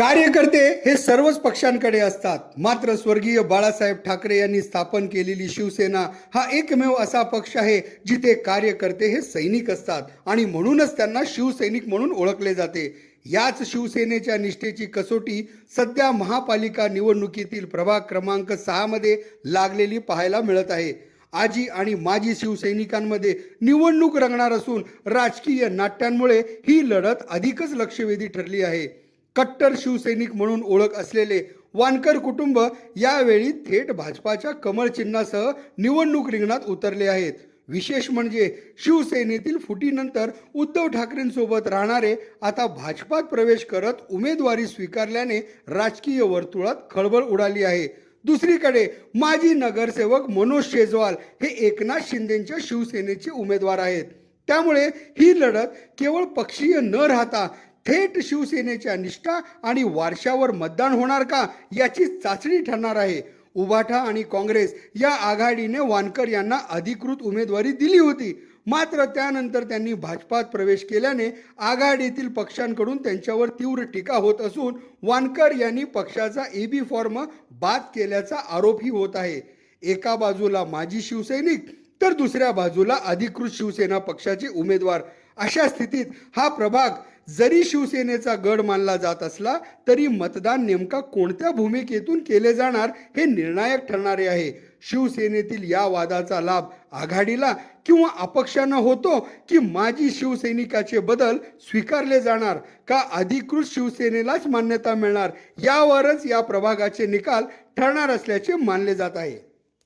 कार्यकर्ते हे सर्वच पक्षांकडे असतात, मात्र स्वर्गीय बाळासाहेब ठाकरे यांनी स्थापन केलेली शिवसेना हा एकमेव असा पक्ष आहे जिथे कार्यकर्ते हे सैनिक असतात आणि म्हणूनच त्यांना शिवसैनिक म्हणून ओळखले जाते। याच शिवसेनेच्या निष्ठेची कसोटी सध्या महापालिका निवडणुकीतील प्रभाग क्रमांक 6 मध्ये लागलेली पाहायला मिळत आहे। आजी आणि माजी शिवसैनिकांमध्ये निवडणूक रंगणार असून राजकीय नाट्यांमुळे ही लढत अधिकच लक्षवेधी ठरली आहे। कट्टर शिवसैनिक म्हणून ओळख असलेले वानकर कुटुंब यावेळी थेट भाजपाच्या कमळ चिन्हासह निवडणूक रिंगणात उतरले आहेत। विशेष म्हणजे शिवसेनेतील फुटीनंतर उद्धव ठाकरेंसोबत राहणारे आता भाजपात प्रवेश करत उमेदवारी स्वीकारल्याने राजकीय वर्तुळात खळबळ उडाली आहे। दुसरीकडे माजी नगरसेवक मनोज शेजवाल हे एकनाथ शिंदेंच्या शिवसेनेचे उमेदवार आहेत। त्यामुळे ही लढत केवळ पक्षीय न राहता थेट शिवसेनेच्या निष्ठा आणि वारशावर मतदान होणार का याची चाचणी ठरणार आहे। उभाटा आणि काँग्रेस या आघाडीने वानकर यांना अधिकृत उमेदवारी दिली होती, मात्र त्यानंतर त्यांनी भाजपात प्रवेश केल्याने आघाडीतील पक्षांकडून त्यांच्यावर तीव्र टीका होत असून वानकर यांनी पक्षाचा एबी फॉर्म बाद केल्याचा आरोपही होत आहे। एका बाजूला माजी शिवसैनिक तर दुसऱ्या बाजूला अधिकृत शिवसेना पक्षाचे उमेदवार, अशा स्थितीत हा प्रभाग जरी शिवसेनेचा गड मानला जात असला तरी मतदान नेमका कोणत्या भूमिकेतून केले जाणार हे निर्णायक ठरणारे आहे। शिवसेनेतील या वादाचा लाभ आघाडीला किंवा अपक्षांना होतो की माजी शिवसैनिकाचे बदल स्वीकारले जाणार का अधिकृत शिवसेनेलाच मान्यता मिळणार यावरच या प्रभागाचे निकाल ठरणार असल्याचे मानले जात आहे।